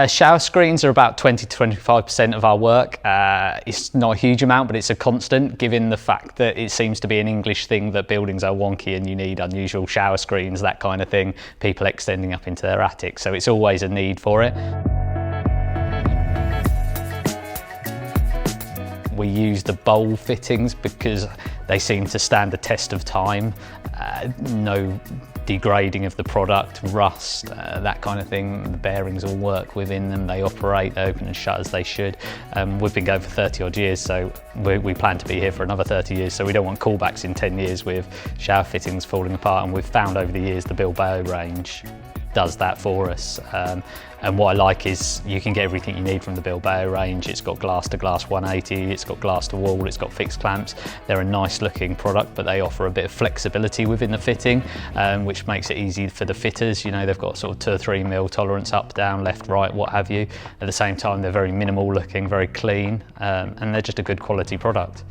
Shower screens are about 20 to 25% of our work. It's not a huge amount, but it's a constant given the fact that it seems to be an English thing that buildings are wonky and you need unusual shower screens, that kind of thing, people extending up into their attics. So it's always a need for it. We use the Bohle fittings because they seem to stand the test of time. No degrading of the product, rust, that kind of thing. The bearings all work within them, they operate, they open and shut as they should. We've been going for 30 odd years, so we plan to be here for another 30 years, so we don't want callbacks in 10 years with shower fittings falling apart, and we've found over the years the Bilbao range does that for us. And what I like is you can get everything you need from the Bilbao range. It's got glass to glass 180, it's got glass to wall, it's got fixed clamps. They're a nice looking product, but they offer a bit of flexibility within the fitting, which makes it easy for the fitters. You know, they've got sort of 2 or 3 mil tolerance up, down, left, right, what have you. At the same time, they're very minimal looking, very clean, and they're just a good quality product.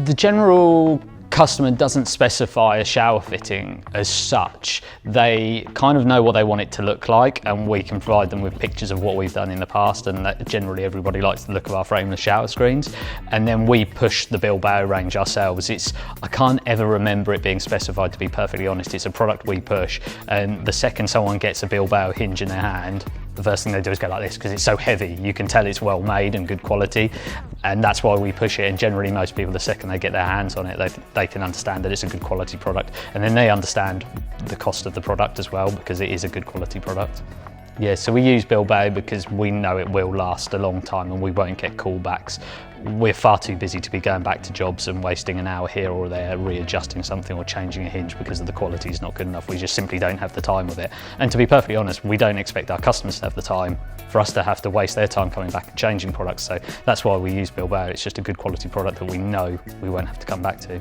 The general customer doesn't specify a shower fitting as such. They kind of know what they want it to look like, and we can provide them with pictures of what we've done in the past, and that generally everybody likes the look of our frameless shower screens. And then we push the Bilbao range ourselves. I can't ever remember it being specified, to be perfectly honest. It's a product we push, and the second someone gets a Bilbao hinge in their hand, the first thing they do is go like this, because it's so heavy. You can tell it's well made and good quality, and that's why we push it. And generally most people, the second they get their hands on it, they can understand that it's a good quality product, and then they understand the cost of the product as well, because it is a good quality product. Yeah, so we use Bilbao because we know it will last a long time and we won't get callbacks. We're far too busy to be going back to jobs and wasting an hour here or there readjusting something or changing a hinge because the quality is not good enough. We just simply don't have the time with it. And to be perfectly honest, we don't expect our customers to have the time for us to have to waste their time coming back and changing products. So that's why we use Bilbao. It's just a good quality product that we know we won't have to come back to.